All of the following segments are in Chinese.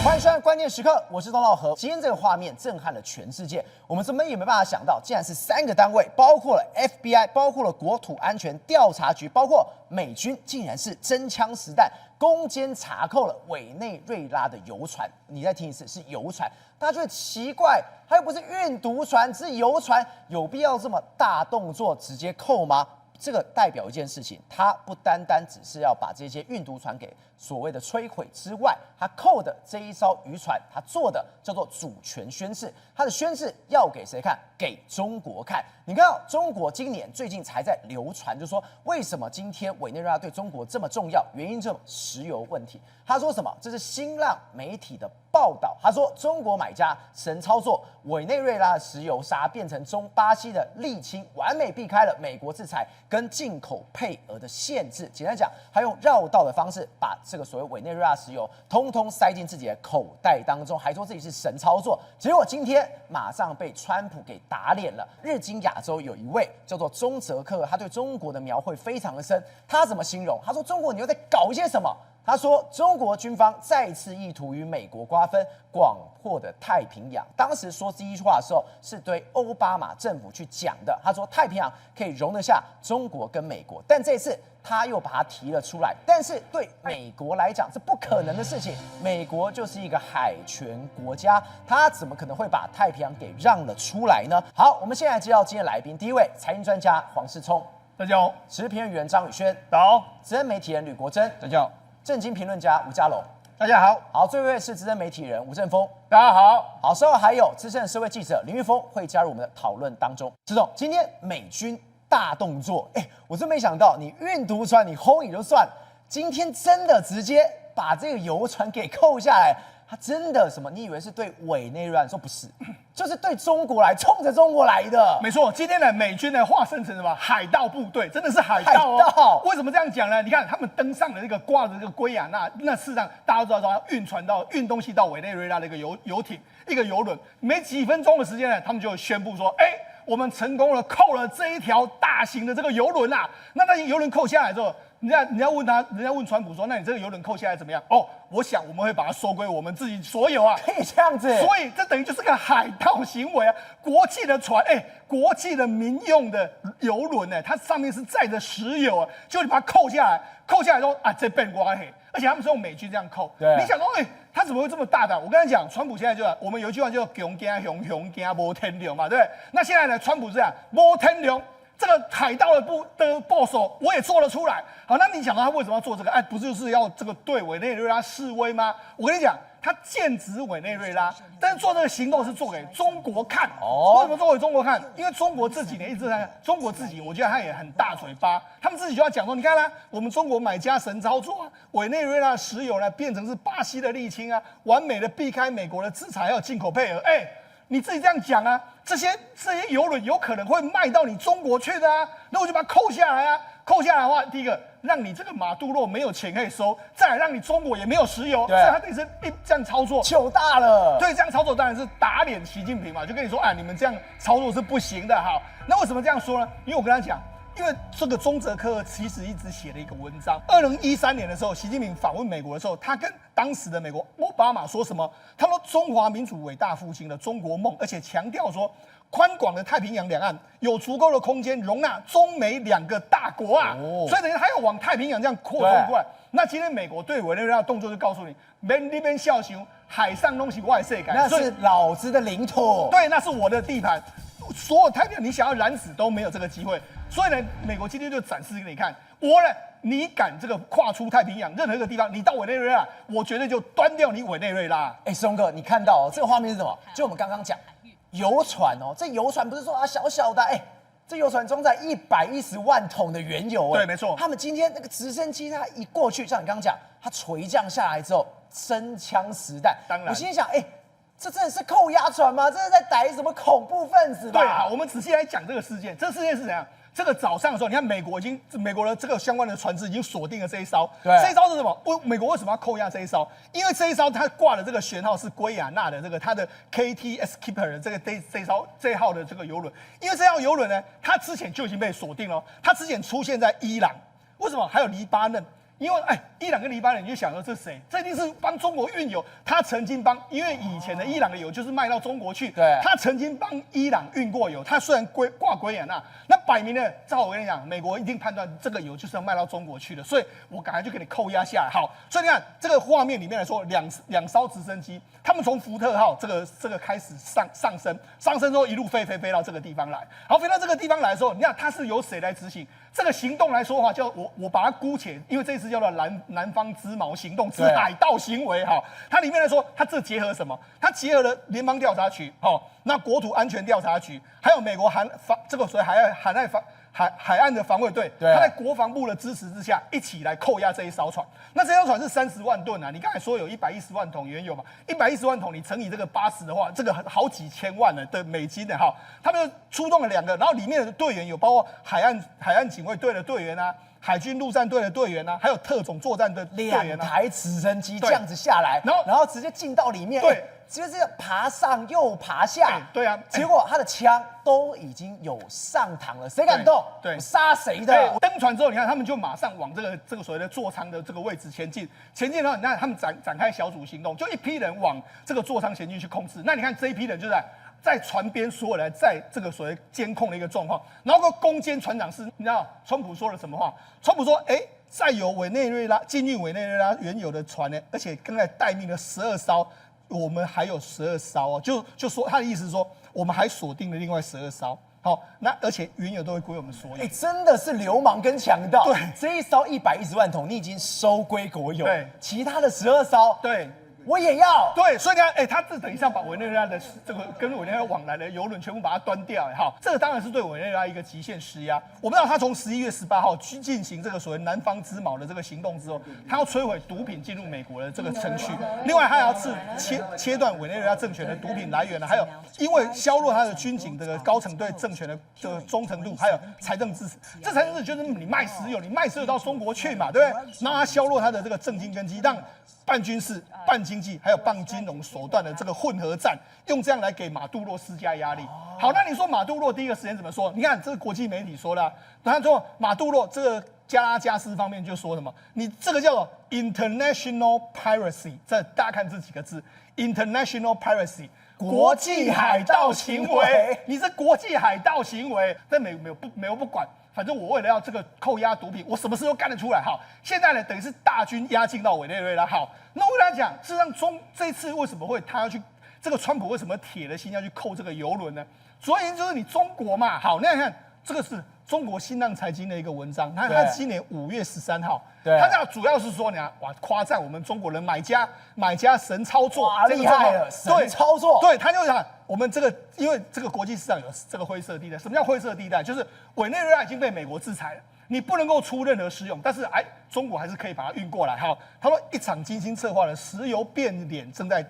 欢迎收看关键时刻，我是东道和。今天这个画面震撼了全世界，我们怎么也没办法想到，竟然是3个单位，包括了 FBI， 包括了国土安全调查局，包括美军，竟然是真枪实弹攻坚查扣了委内瑞拉的游船。你再听一次，是游船。大家觉得奇怪，它又不是运毒船，只是游船，有必要这么大动作直接扣吗？这个代表一件事情，它不单单只是要把这些运毒船给所谓的摧毁之外，它扣的这一艘渔船，它做的叫做主权宣示。它的宣示要给谁看？给中国看。你看到中国今年最近才在流传，就说为什么今天委内瑞拉对中国这么重要？原因就是石油问题。他说什么？这是新浪媒体的报道。他说中国买家神操作，委内瑞拉的石油砂变成巴西的沥青，完美避开了美国制裁跟进口配额的限制。简单讲，他用绕道的方式把这个所谓委内瑞拉石油通通塞进自己的口袋当中，还说自己是神操作。结果今天马上被川普给打脸了。日经亚洲有一位叫做钟泽克，他对中国的描绘非常的深。他怎么形容？他说中国你又在搞一些什么？他说，中国军方再次意图与美国瓜分广阔的太平洋。当时说这一句话的时候，是对奥巴马政府去讲的。他说，太平洋可以容得下中国跟美国，但这次他又把它提了出来。但是对美国来讲，这不可能的事情。美国就是一个海权国家，他怎么可能会把太平洋给让了出来呢？好，我们现在介绍今天来宾，第一位财经专家黄世聪，大家好；时事评论员张宇轩，大家好；资深媒体人吕国珍，大家好；政经评论家吴家龙，大家好；好，最后一位是资深媒体人吴正峰，大家好。好，稍后还有资深社会记者林玉峰会加入我们的讨论当中。志总，今天美军大动作，我真没想到，你运毒船你轰也就算，今天真的直接把这个游船给扣下来。他真的什么？你以为是对委内瑞拉？说不是，就是对中国来，冲着中国来的。没错，今天的美军呢化身成什么海盗部队，真的是海盗哦。海盗为什么这样讲呢？你看他们登上了那个挂着这个圭亚那，那事实上大家都知道要运东西到委内瑞拉的一个游艇，一个游轮。没几分钟的时间呢，他们就宣布说，我们成功了扣了这一条大型的这个游轮啊。那游轮扣下来之后，人家问川普说，那你这个游轮扣下来怎么样？哦，我想我们会把它收归我们自己所有啊。可以这样子，所以这等于就是个海盗行为啊！国际的船，国际的民用的游轮呢，它上面是载着石油啊，就你把它扣下来说啊，这变瓜黑，而且他们是用美军这样扣。对，你想说，他怎么会这么大胆？我跟你讲，川普现在我们有一句话叫“熊惊熊惊无天良”嘛，对不对？那现在呢，川普是这样，无天良。这个海盗的部首我也做了出来。好，那你想到他为什么要做这个？不就是要这个对委内瑞拉示威吗？我跟你讲，他剑指委内瑞拉，但是做这个行动是做给中国看。为什么做给中国看？因为中国这几年一直在，中国自己我觉得他也很大嘴巴，他们自己就要讲说，你看啦，我们中国买家神操作啊，委内瑞拉的石油呢变成是巴西的沥青啊，完美的避开美国的制裁还有进口配额。你自己这样讲啊，这些游轮有可能会卖到你中国去的啊，那我就把它扣下来啊。扣下来的话，第一个让你这个马杜洛没有钱可以收，再来让你中国也没有石油，所以他等于是这样操作糗大了。对，这样操作当然是打脸习近平嘛，就跟你说，你们这样操作是不行的。好，那为什么这样说呢？因为我跟他讲。因为这个中泽克其实一直写了一个文章。2013年的时候，习近平访问美国的时候，他跟当时的美国奥巴马说什么？他说中华民族伟大复兴的中国梦，而且强调说，宽广的太平洋两岸有足够的空间容纳中美2个大国啊。所以等于他要往太平洋这样扩充过来。那今天美国对委内瑞拉的动作就告诉你，那边笑熊，海上东西外世界，那是老子的领土。对，那是我的地盘。所有太平洋你想要染指都没有这个机会，所以呢，美国今天就展示给你看，你敢这个跨出太平洋任何一个地方，你到委内瑞拉，我绝对就端掉你委内瑞拉。松哥，你看到这个画面是什么？就我们刚刚讲游船哦，这游船不是说小小的，这游船装载110万桶的原油。对，没错。他们今天那个直升机，它一过去，像你刚刚讲，它垂降下来之后，真枪实弹。当然，我心里想，这真的是扣押船吗？这是在逮什么恐怖分子吧？对，好，我们仔细来讲这个事件。这个事件是怎样？这个早上的时候，你看美国的这个相关的船只已经锁定了这一艘。对，这一艘是什么？美国为什么要扣押这一艘？因为这一艘它挂的这个舷号是圭亚那的它的 KTS Keeper 的这一号的这个游轮。因为这号游轮呢，它之前就已经被锁定了，它之前出现在伊朗，为什么？还有黎巴嫩。因为伊朗跟黎巴嫩，你就想说这谁？这一定是帮中国运油，他曾经帮，因为以前的伊朗的油就是卖到中国去，对，他曾经帮伊朗运过油，他虽然挂圭亚那，那摆明了，照我跟你讲，美国一定判断这个油就是要卖到中国去的，所以我赶快就给你扣押下来。好，所以你看这个画面里面来说，两艘直升机，他们从福特号这个开始上升之后一路飞到这个地方来，好，飞到这个地方来的时候，你看它是由谁来执行这个行动来说的话，叫我把它姑且，因为这次叫做南方之矛行动之海盗行为，哈，它里面来说，它这结合什么？它结合了联邦调查局，那国土安全调查局，还有美国这个所谓海岸的防卫队，他在国防部的支持之下，一起来扣押这一艘船。那这艘船是30万吨啊！你刚才说有110万桶原油嘛？110万桶，你乘以这个80的话，这个好几千万的美金的哈。他们就出动了2个，然后里面的队员有包括海岸警卫队的队员啊。海军陆战队的队员啊，还有特种作战的队员啊，2台直升机这样子下来，然后直接进到里面，对，就是爬上又爬下，对啊，结果他的枪都已经有上膛了，谁敢动？对，杀谁的？登船之后，你看他们就马上往这个所谓的座舱的这个位置前进，然后你看他们展开小组行动，就一批人往这个座舱前进去控制。那你看这一批人就在船边所有人在这个所谓监控的一个状况，然后个攻坚船长是，你知道川普说了什么话？川普说，载有进入委内瑞拉原有的船呢，而且刚才待命了12艘，我们还有12艘哦，就说他的意思是说，我们还锁定了另外12艘。好，那而且原油都会归我们所有。真的是流氓跟强盗。对，这一艘110万桶，你已经收归国有。对，其他的12艘，对。我也要。对，所以你看，他这等于是要把委内瑞拉的这个跟委内瑞拉往来的油轮全部把它端掉，好，这个当然是对委内瑞拉一个极限施压。我们知道他从11月18号去进行这个所谓南方之矛的这个行动之后，他要摧毁毒品进入美国的这个程序，另外还要切断委内瑞拉政权的毒品来源，还有因为削弱他的军警这个高层对政权的这个忠诚度，还有财政支持。这财政支持就是你卖石油到中国去嘛，对不对？然后他削弱他的这个政经根基，让半军事、半经济还有半金融手段的这个混合战，用这样来给马杜罗施加压力。好，那你说马杜罗第一个时间怎么说？你看这个国际媒体说的，他说马杜罗这个加拉加斯方面就说什么？你这个叫做 international piracy， 这大家看这几个字 ，international piracy。国际海盗行为，你是国际海盗行为，但没有不管，反正我为了要这个扣押毒品，我什么事都干得出来。好，现在呢，等于是大军压境到委内瑞拉。好，那我跟他讲，事实上这次为什么会他要去这个川普为什么铁了心要去扣这个油轮呢？主要原因就是你中国嘛。好，那你看这个是中国新浪财经的一个文章，他今年5月13号。他这主要是说，你看，哇，夸赞我们中国人买家神操作，哇，厉害了，神操作。对，他就讲我们这个，因为这个国际市场有这个灰色地带。什么叫灰色地带？就是委内瑞拉已经被美国制裁了，你不能够出任何石油，但是中国还是可以把它运过来。好，他说一场精心策划的石油变脸正在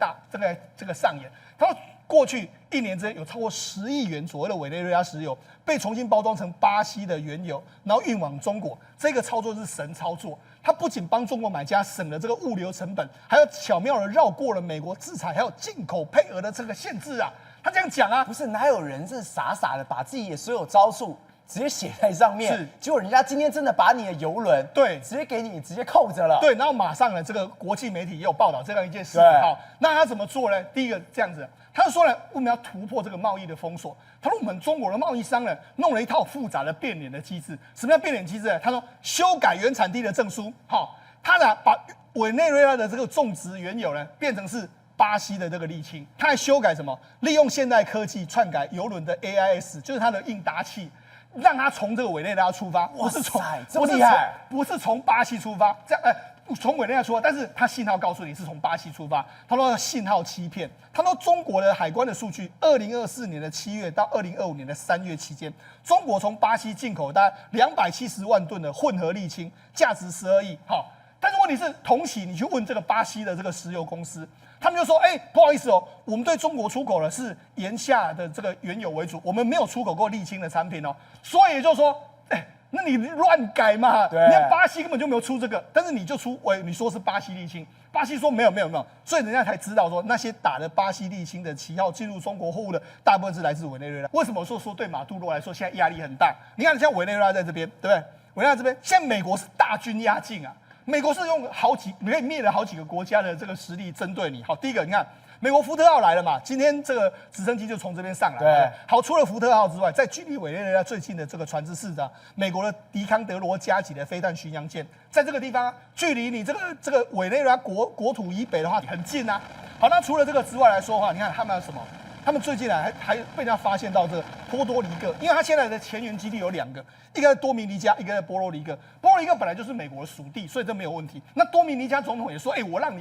这个上演。他说过去1年之间有超过10亿元左右的委内瑞拉石油被重新包装成巴西的原油，然后运往中国。这个操作是神操作，它不仅帮中国买家省了这个物流成本，还有巧妙的绕过了美国制裁还有进口配额的这个限制啊。他这样讲啊，不是哪有人是傻傻的把自己的所有招数直接写在上面，是，结果人家今天真的把你的油轮直接给你直接扣着了，对，然后马上呢，这个国际媒体也有报道这样一件事。好，那他怎么做呢？第一个这样子，他就说呢，我们要突破这个贸易的封锁。他说我们中国的贸易商呢，弄了一套复杂的变脸的机制。什么叫变脸机制呢？他说修改原产地的证书，好，他呢把委内瑞拉的这个种植原油呢变成是巴西的这个沥青，他还修改什么？利用现代科技篡改油轮的 AIS， 就是它的应答器，让它从这个委内瑞拉出发，不是从这么厉害，不是从巴西出发，这样从委内瑞拉出发，但是它信号告诉你是从巴西出发，他说信号欺骗。他说中国的海关的数据，2024年的7月到2025年的3月期间，中国从巴西进口大概270万吨的混合沥青，价值12亿。好，但是问题是，同期你去问这个巴西的这个石油公司，他们就说，不好意思哦，我们对中国出口的是盐下的这个原油为主，我们没有出口过沥青的产品哦。所以也就是说，那你乱改嘛？你看巴西根本就没有出这个，但是你就出，你说是巴西沥青，巴西说没有，所以人家才知道说那些打了巴西沥青的旗号进入中国货物的大部分是来自委内瑞拉。为什么说对马杜罗来说现在压力很大？你看像委内瑞拉在这边，对不对？委内瑞拉这边，现在美国是大军压境啊。美国是用可以灭了好几个国家的这个实力针对你。好，第一个你看。美国福特号来了嘛？今天这个直升机就从这边上来。对，好，除了福特号之外，在距离委内瑞拉最近的这个船只是美国的迪康德罗加级的飞弹巡洋舰，在这个地方，距离你这个委内瑞拉国土以北的话很近啊。好，那除了这个之外来说的话，你看他们有什么？他们最近还被人家发现到这个波多黎各，因为他现在的前沿基地有2个，一个在多米尼加，一个在波罗黎各。波罗黎各本来就是美国的属地，所以这没有问题。那多米尼加总统也说，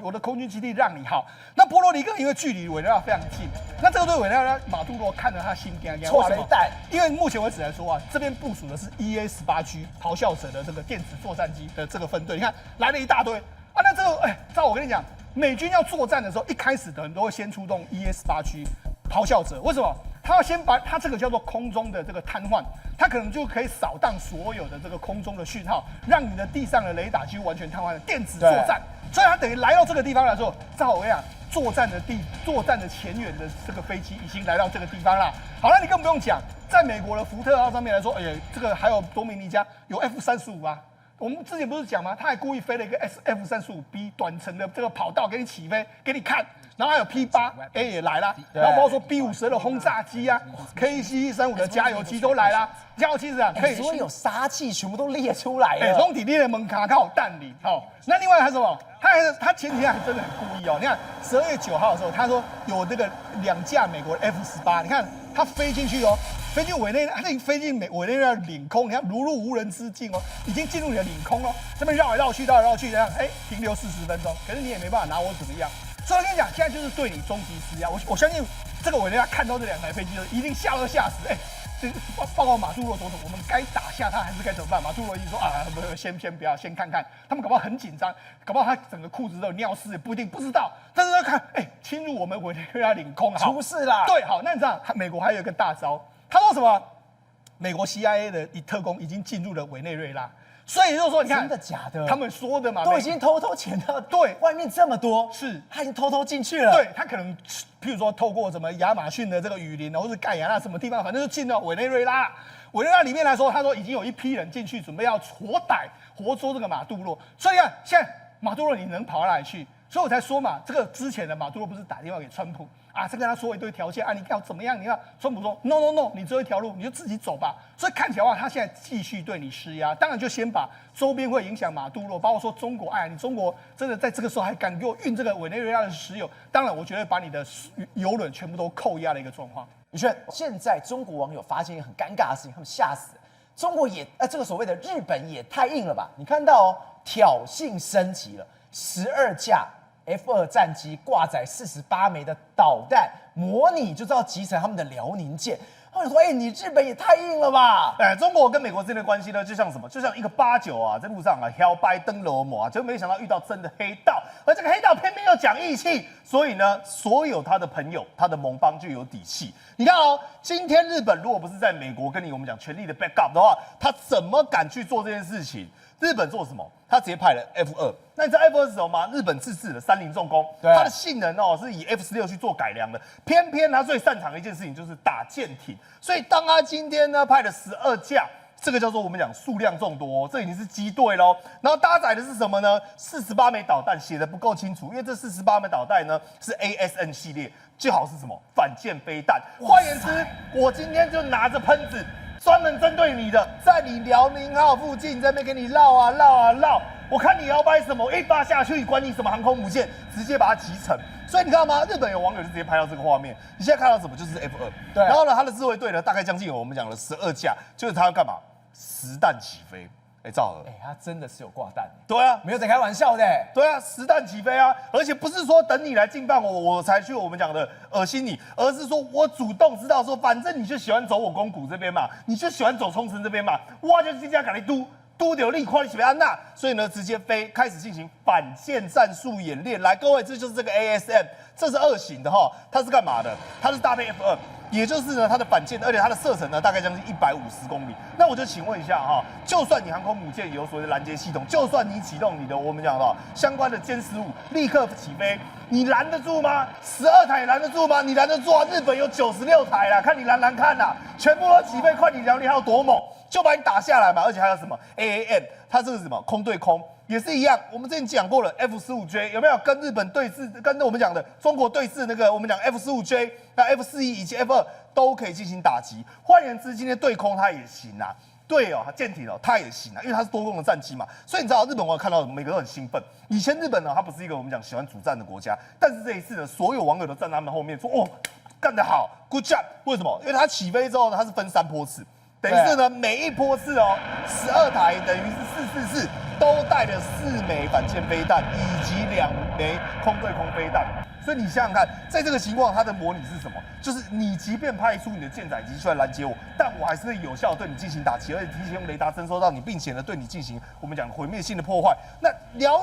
我的空军基地让你好。那波罗黎各因为距离委内瑞拉非常近，那这个对委内瑞拉马杜罗看着他心惊惊，错了一弹。因为目前为止来说啊，这边部署的是 EA-18G 咆哮者的这个电子作战机的这个分队，你看来了一大堆啊。那这个照我跟你讲，美军要作战的时候，一开始的人都会先出动 EA-18G。咆哮者为什么？他要先把他这个叫做空中的这个瘫痪，他可能就可以扫荡所有的这个空中的讯号，让你的地上的雷达几乎完全瘫痪的电子作战。所以他等于来到这个地方来说，照我跟你讲，作战的前沿的这个飞机已经来到这个地方了。好了，你更不用讲，在美国的福特号上面来说，这个还有多米尼加有 F-35啊。我们之前不是讲吗？他还故意飞了一个 F-35B 短程的这个跑道给你起飞，给你看。然后还有 P8 也来了，然后包括说 B52的轰炸机啊 ，KC-135的加油机都来了。加油机是啊，可以所有杀器全部都列出来了。总体列门卡靠弹里。好，那另外还有什么？他前几天还真的很故意哦。你看12月9号的时候，他说有这个2架美国的 F-18，你看他飞进去哦。飞进委内，他已经飞进委内瑞拉领空，你看如入无人之境哦，已经进入你的领空哦，这边绕来绕去，这样，停留40分钟，可是你也没办法拿我怎么样。所以我跟你讲，现在就是对你终极施压。我相信这个委内瑞拉看到这2台飞机，一定吓死。这报告马杜罗总统，我们该打下他还是该怎么办？马杜罗一说不，先不要，先看看。他们搞不好很紧张，搞不好他整个裤子都有尿湿，也不一定不知道。但是他看，侵入我们委内瑞拉领空，出事啦。对，好，那你知道美国还有一个大招。他说什么？美国 CIA 的特工已经进入了委内瑞拉，所以就是说，你看真的假的？他们说的嘛，都已经偷偷潜到对外面这么多，是他已经偷偷进去了。对他可能，譬如说透过什么亚马逊的这个雨林，或是盖亚那什么地方，反正就进到委内瑞拉。委内瑞拉里面来说，他说已经有一批人进去，准备要活捉这个马杜罗。所以你看，现在马杜罗你能跑到哪里去？所以我才说嘛，这个之前的马杜罗不是打电话给川普。再跟他说一堆条件你要怎么样？你要川普说 no， 你只有一条路，你就自己走吧。所以看起来他现在继续对你施压，当然就先把周边会影响马杜罗，包括说中国，你中国真的在这个时候还敢给我运这个委内瑞拉的石油，当然我觉得把你的油轮全部都扣押的一个状况。宇轩，现在中国网友发现一个很尴尬的事情，他们吓死了。中国也这个所谓的日本也太硬了吧？你看到挑衅升级了，12架。F2战机挂载48枚的导弹，模拟就知道集成他们的辽宁舰。他们说：“你日本也太硬了吧！”中国跟美国之间的关系呢，就像什么？就像一个89在路上摇摆登楼模就没想到遇到真的黑道，而这个黑道偏偏又讲义气，所以呢，所有他的朋友、他的盟邦就有底气。你看今天日本如果不是在美国跟我们讲全力的 backup 的话，他怎么敢去做这件事情？日本做什么？他直接派了 F2。那你知道 F2是什么吗？日本自制的30重工，它的性能是以 F16去做改良的。偏偏他最擅长的一件事情就是打舰艇。所以当他今天呢派了12架，这个叫做我们讲数量众多，这已经是机队喽。然后搭载的是什么呢？48枚导弹，写的不够清楚，因为这48枚导弹呢是 ASN 系列，最好是什么反舰飞弹。换言之，我今天就拿着喷子。专门针对你的，在你辽宁号附近在那边给你绕，我看你摇摆什么，一发下去，管你什么航空母舰，直接把它击沉。所以你看到吗？日本有网友就直接拍到这个画面。你现在看到什么？就是 F2。对。然后呢，它的自卫队呢，大概将近有我们讲的12架，就是它要干嘛？实弹起飞。赵和，他真的是有挂弹。对啊，没有在开玩笑的。对啊，实弹起飞啊！而且不是说等你来进犯我才去我们讲的恶心你，而是说我主动知道说，反正你就喜欢走我宫古这边嘛，你就喜欢走冲绳这边嘛，我就直接赶来都有力快起安娜，所以呢直接飞，开始进行反舰战术演练。来，各位，这就是这个 ASM， 这是2型的哈，它是干嘛的？它是搭配 F2。也就是呢，它的反舰，而且它的射程呢，大概将近150公里。那我就请问一下就算你航空母舰有所谓的拦截系统，就算你启动你的我们讲的相关的歼15，立刻起飞，你拦得住吗？12台拦得住吗？你拦得住啊？日本有96台啦，看你拦看啦，全部都起飞，看你辽宁还有多猛，就把你打下来嘛。而且还有什么 AAM， 它这个是什么空对空。也是一样，我们之前讲过了 F-15J 有没有跟日本对峙，跟我们讲的中国对峙那个我们讲 F-15J、那 F-41以及 F-2都可以进行打击。换言之，今天对空它也行啊。对哦，舰艇哦，它也行啊，因为它是多功能战机嘛，所以你知道日本网友看到每个都很兴奋。以前日本呢，它不是一个我们讲喜欢主战的国家，但是这一次呢，所有网友都站在他们后面说，哦，干得好 ，Good job。为什么？因为它起飞之后呢，它是分3波次，等于是呢每一波次哦，12台等于是444，都带了4枚反舰飞弹以及2枚空对空飞弹。所以你想想看，在这个情况，它的模拟是什么？就是你即便派出你的舰载机出来拦截我，但我还是会有效对你进行打击，而且提前用雷达侦收到你，并且呢对你进行我们讲毁灭性的破坏。那辽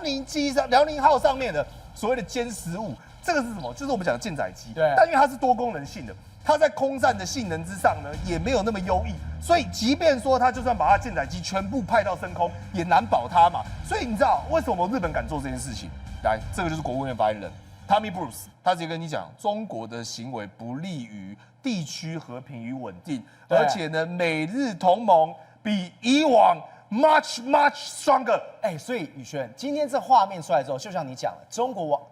宁号上面的所谓的歼15，这个是什么？就是我们讲的舰载机。对。但因为它是多功能性的，它在空战的性能之上呢，也没有那么优异。所以即便说它就算把它舰载机全部派到升空，也难保它嘛。所以你知道为什么日本敢做这件事情？来，这个就是国务院发言人。Tommy Bruce， 他直接跟你讲，中国的行为不利于地区和平与稳定，而且呢，美日同盟比以往 much stronger。所以宇轩，今天这画面出来之后，就像你讲的，中国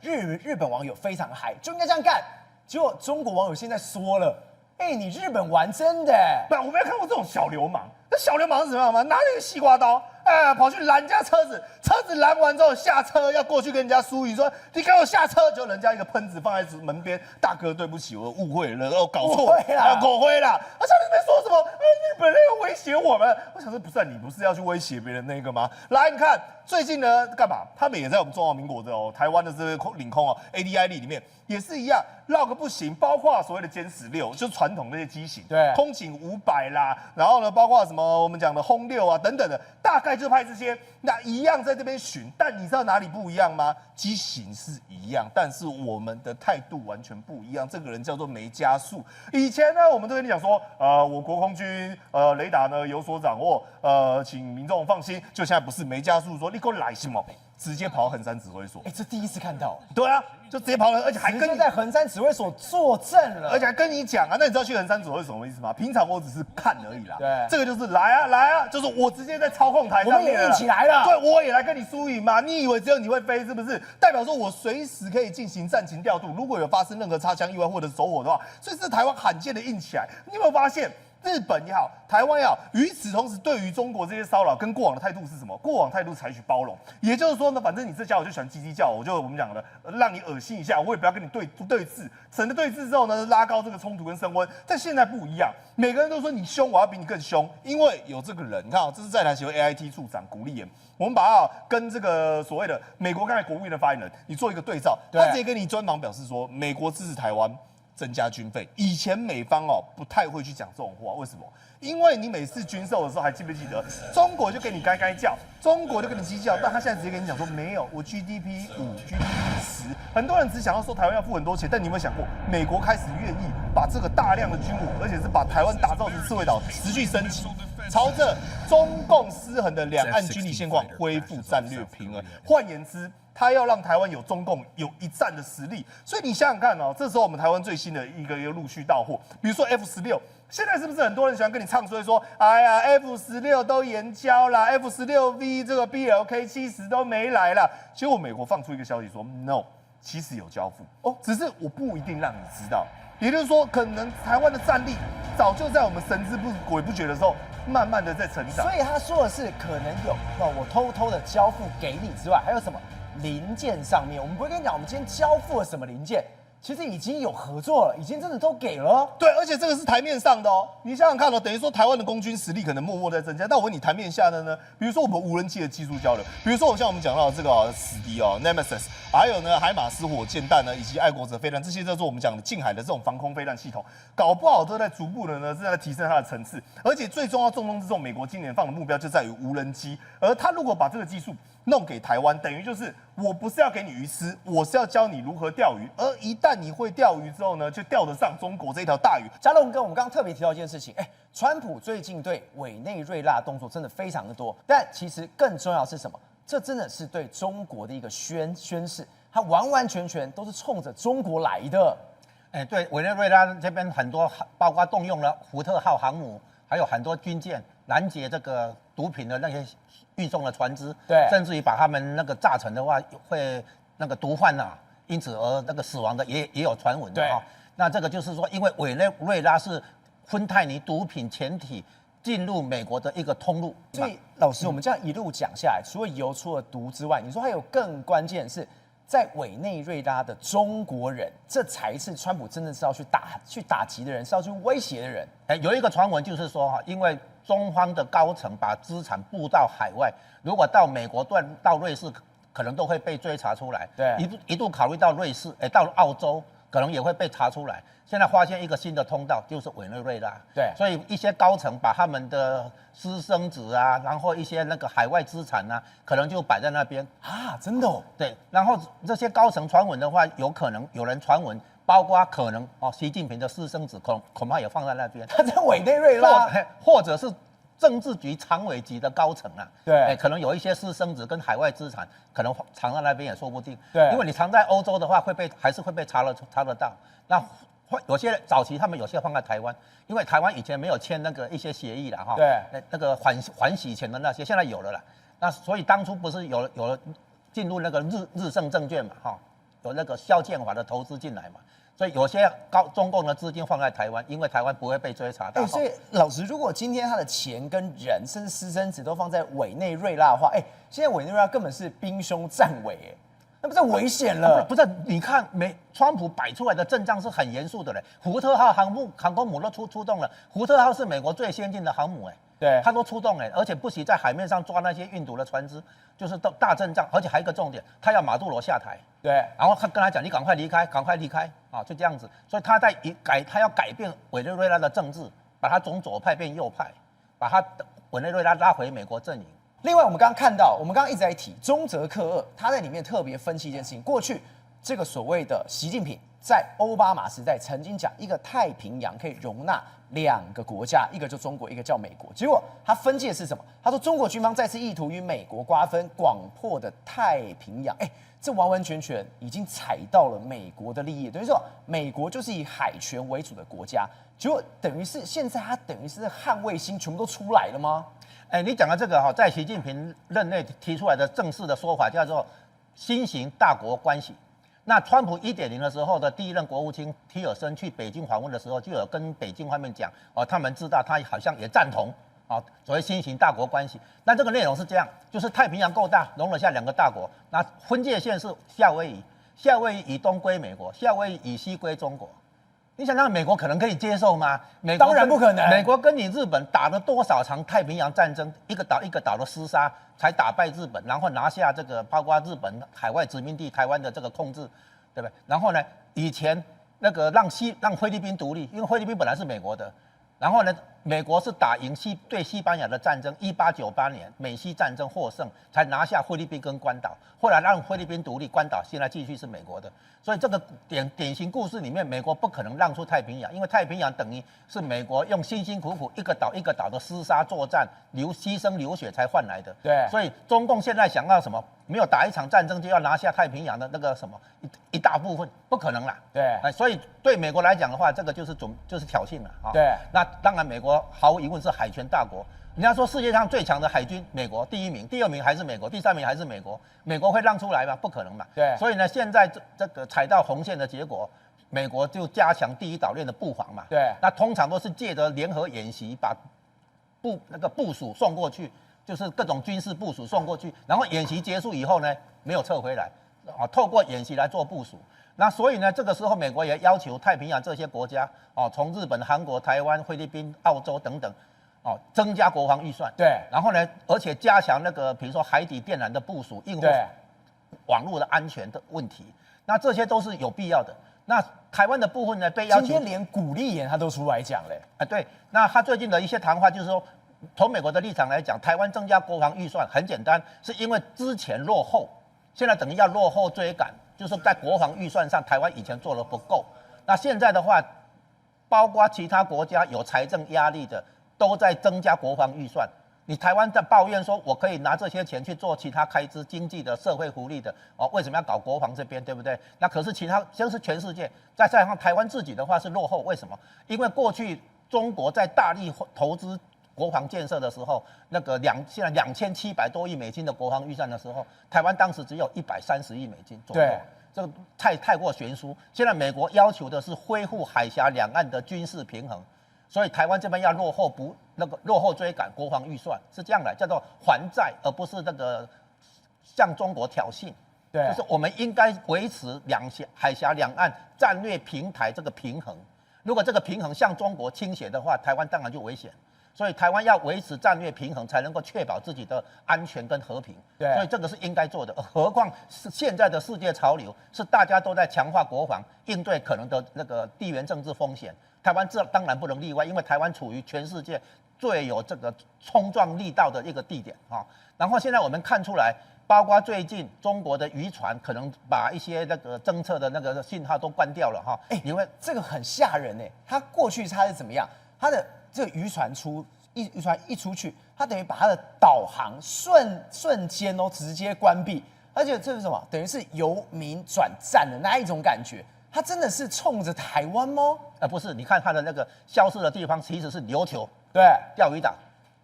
日本网友非常嗨，就应该这样干。结果中国网友现在说了，你日本玩真的？不，我没有看过这种小流氓。那小流氓是什么样吗？拿那个西瓜刀，跑去拦人家车子，车子拦完之后下车要过去跟人家疏语，说你给我下车，就人家一个喷子放在门边，大哥对不起，我误会了，搞错了，狗灰啦，而且那边说什么日本人要威胁我们，我想说不是你不是要去威胁别人那个吗？来，你看最近呢干嘛？他们也在我们中华民国的台湾的这个领空ADI 里面也是一样绕个不行，包括所谓的歼16，就是传统那些机型，对，空警500啦，然后呢包括什么我们讲的轰6啊等等的，大概就派这些，那一样在这边巡，但你知道哪里不一样吗？机型是一样，但是我们的态度完全不一样。这个人叫做梅加速。以前呢，我们都跟你讲说，我国空军雷达呢有所掌握，请民众放心。就现在不是梅加速说你给我来什么，直接跑横山指挥所。这第一次看到。对啊。就直接跑了，而且还跟在横山指挥所坐镇了，而且还跟你讲啊，那你知道去横山指挥所什么意思吗？平常我只是看而已啦。对，这个就是来啊，就是我直接在操控台上面，我们也一起来了。对，我也来跟你输赢嘛。你以为只有你会飞是不是？代表说我随时可以进行战情调度，如果有发生任何擦枪意外或者走火的话，所以是台湾罕见的硬起来。你有没有发现？日本也好，台湾也好，与此同时，对于中国这些骚扰跟过往的态度是什么？过往态度采取包容，也就是说呢，反正你这家伙就喜欢叽叽叫，我们讲的，让你恶心一下，我也不要跟你对峙，省得对峙之后呢，拉高这个冲突跟升温。但现在不一样，每个人都说你凶，我要比你更凶，因为有这个人，你看这是在台协会 AIT 处长古立言，我们把它跟这个所谓的美国刚才国务院的发言人，你做一个对照，他直接跟你专访表示说，美国支持台湾。增加军费，以前美方不太会去讲这种话，为什么？因为你每次军售的时候，还记不记得中国就给你该叫，中国就跟你鸡叫，但他现在直接跟你讲说没有，我 GDP 5 GDP 10，很多人只想要说台湾要付很多钱，但你有没有想过，美国开始愿意把这个大量的军武，而且是把台湾打造成刺猬岛，持续升级，朝着中共失衡的两岸军力现况恢复战略平衡。换言之，他要让台湾有中共有一战的实力，所以你想想看这时候我们台湾最新的一个陆续到货，比如说 F16，现在是不是很多人喜欢跟你唱衰说，哎呀 F16都延交啦 ，F16V 这个 BLK70都没来啦，结果美国放出一个消息说 ，No， 其实有交付只是我不一定让你知道，也就是说，可能台湾的战力早就在我们神之鬼不觉的时候，慢慢的在成长。所以他说的是可能有我偷偷的交付给你之外，还有什么？零件上面，我们不会跟你讲，我们今天交付了什么零件，其实已经有合作了，已经真的都给了。对，而且这个是台面上的你想想看等于说台湾的空军实力可能默默在增加。但我问你，台面下的呢？比如说我们无人机的技术交流，比如说像我们讲到的这个死敌Nemesis， 还有呢海马斯火箭弹呢，以及爱国者飞弹，这些叫做我们讲的近海的这种防空飞弹系统，搞不好都在逐步的呢是在提升它的层次。而且最重要重中之重，美国今年放的目标就在于无人机，而他如果把这个技术弄给台湾，等于就是我不是要给你鱼吃，我是要教你如何钓鱼。而一旦你会钓鱼之后呢，就钓得上中国这条大鱼。嘉龙哥，我们刚刚特别提到一件事情，川普最近对委内瑞拉动作真的非常的多，但其实更重要的是什么？这真的是对中国的一个宣示，它完完全全都是冲着中国来的。对，委内瑞拉这边很多，包括动用了福特号航母，还有很多军舰拦截这个毒品的那些运送的船只，对甚至于把他们那个炸沉的话，会那个毒贩啊，因此而那个死亡的也有传闻的哈。那这个就是说，因为委内瑞拉是芬太尼毒品前体进入美国的一个通路，所以老师，我们这样一路讲下来，除了油、除了毒之外，你说还有更关键是在委内瑞拉的中国人，这才是川普真的是要去打击的人，是要去威胁的人。有一个传闻就是说哈，因为中方的高层把资产布到海外，如果到美国到瑞士，可能都会被追查出来。对，一度考虑到瑞士，到澳洲可能也会被查出来。现在发现一个新的通道，就是委内瑞拉。对，所以一些高层把他们的私生子啊，然后一些那个海外资产啊，可能就摆在那边啊，真的哦。对，然后这些高层传闻的话，有可能有人传闻，包括可能习近平的私生子恐怕也放在那边。他在委内瑞拉，或者是政治局常委级的高层啊，对，可能有一些私生子跟海外资产可能藏在那边也说不定。对，因为你藏在欧洲的话，还是会被查得到。那有些早期他们有些放在台湾，因为台湾以前没有签那个一些协议了哈。对，那个还洗钱的那些现在有了啦。那所以当初不是有了进入那个日盛证券嘛哈，有那个肖建华的投资进来嘛。所以有些中共的资金放在台湾，因为台湾不会被追查到。所以老师，如果今天他的钱跟人，甚至私生子都放在委内瑞拉的话，现在委内瑞拉根本是兵凶战危，那不是危险了？不是，你看川普摆出来的阵仗是很严肃的嘞。福特号航空母都出动了，福特号是美国最先进的航母对，他都出动而且不惜在海面上抓那些运毒的船只，就是大阵仗，而且还有一个重点，他要马杜罗下台。对，然后他跟他讲，你赶快离开啊，就这样子。所以他要改变委内瑞拉的政治，把他从左派变右派，把他委内瑞拉拉回美国阵营。另外，我们刚刚一直在提中泽克二，他在里面特别分析一件事情：过去这个所谓的习近平在奥巴马时代曾经讲，一个太平洋可以容纳2个国家，一个就中国，一个叫美国。结果他分界是什么？他说中国军方再次意图与美国瓜分广阔的太平洋。这完完全全已经踩到了美国的利益，等于说美国就是以海权为主的国家，结果等于是现在他等于是捍卫心全部都出来了吗？你讲的这个在习近平任内提出来的正式的说法叫做新型大国关系。那川普1.0的时候的第一任国务卿提尔森去北京访问的时候，就有跟北京方面讲，他们知道他好像也赞同。所谓新型大国关系，那这个内容是这样，就是太平洋够大，容得下2个大国。那分界线是夏威夷，夏威夷以东归美国，夏威夷以西归中国。你想让美国可能可以接受吗？当然不可能。美国跟你日本打了多少场太平洋战争，一个岛一个岛的厮杀，才打败日本，然后拿下这个包括日本海外殖民地台湾的这个控制，对不对？然后呢，以前那个让菲律宾独立，因为菲律宾本来是美国的。然后呢，美国是打赢对西班牙的战争，1898年美西战争获胜，才拿下菲律宾跟关岛。后来让菲律宾独立，关岛现在继续是美国的。所以这个典型故事里面，美国不可能让出太平洋，因为太平洋等于是美国用辛辛苦苦一个岛一个岛的厮杀作战、牺牲流血才换来的。对，所以中共现在想要什么？没有打一场战争就要拿下太平洋的那个什么一大部分，不可能啦。对，所以对美国来讲的话，这个就是挑衅了啊。对，那当然美国毫无疑问是海权大国。人家说世界上最强的海军，美国第1名，第2名还是美国，第3名还是美国。美国会让出来吗？不可能嘛。对，所以呢，现在这个踩到红线的结果，美国就加强第一岛链的布防嘛。对，那通常都是借着联合演习把部署送过去。就是各种军事部署送过去，然后演习结束以后呢，没有撤回来，透过演习来做部署。那所以呢，这个时候美国也要求太平洋这些国家，从日本、韩国、台湾、菲律宾、澳洲等等，增加国防预算。对，然后呢，而且加强那个比如说海底电缆的部署，应付网络的安全的问题。那这些都是有必要的。那台湾的部分呢，被要求今天连古立言他都出来讲嘞。对，那他最近的一些谈话就是说。从美国的立场来讲，台湾增加国防预算很简单，是因为之前落后，现在等于要落后追赶，就是在国防预算上，台湾以前做得不够。那现在的话，包括其他国家有财政压力的，都在增加国防预算。你台湾在抱怨说，我可以拿这些钱去做其他开支、经济的、社会福利的，为什么要搞国防这边，对不对？那可是就是全世界，再加上台湾自己的话是落后，为什么？因为过去中国在大力投资国防建设的时候，那个现在2700多亿美金的国防预算的时候，台湾当时只有130亿美金左右。对，这个太过悬殊。现在美国要求的是恢复海峡两岸的军事平衡，所以台湾这边要落后追赶国防预算，是这样的，叫做还债，而不是那个向中国挑衅。对，就是我们应该维持海峡两岸战略平台这个平衡。如果这个平衡向中国倾斜的话，台湾当然就危险。所以台湾要维持战略平衡，才能够确保自己的安全跟和平。对，所以这个是应该做的。何况是现在的世界潮流，是大家都在强化国防，应对可能的那个地缘政治风险。台湾这当然不能例外，因为台湾处于全世界最有这个冲撞力道的一个地点啊。然后现在我们看出来，包括最近中国的渔船可能把一些那个侦测的那个信号都关掉了哈。因为这个很吓人哎，他过去他是怎么样？他的这个渔船一出去，他等于把他的导航瞬间直接关闭，而且这是什么？等于是由民转战的那一种感觉。他真的是冲着台湾吗？不是，你看他的那个消失的地方其实是琉球，对，钓鱼岛，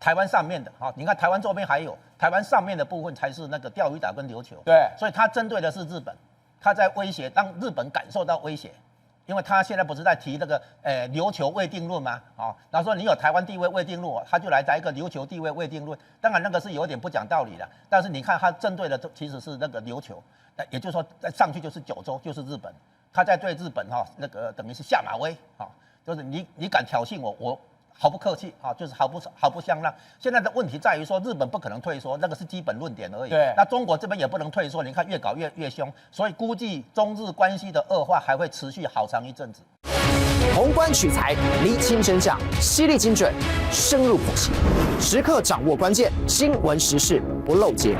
台湾上面的哈，你看台湾周边还有，台湾上面的部分才是那个钓鱼岛跟琉球，对，所以他针对的是日本，他在威胁，让日本感受到威胁。因为他现在不是在提那个琉球未定论吗？然后说你有台湾地位未定论，他就来一个琉球地位未定论。当然那个是有点不讲道理的，但是你看他针对的其实是那个琉球，也就是说再上去就是九州，就是日本。他在对日本那个等于是下马威就是你敢挑衅我毫不客气就是毫不相让。现在的问题在于说，日本不可能退缩，那个是基本论点而已。对，那中国这边也不能退缩，你看越搞越凶，所以估计中日关系的恶化还会持续好长一阵子。宏观取材，厘清真相，犀利精准，深入剖析，时刻掌握关键新闻时事，不漏接。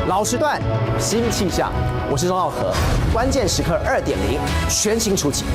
老时段，新气象，我是钟浩和，关键时刻2.0，全新出击。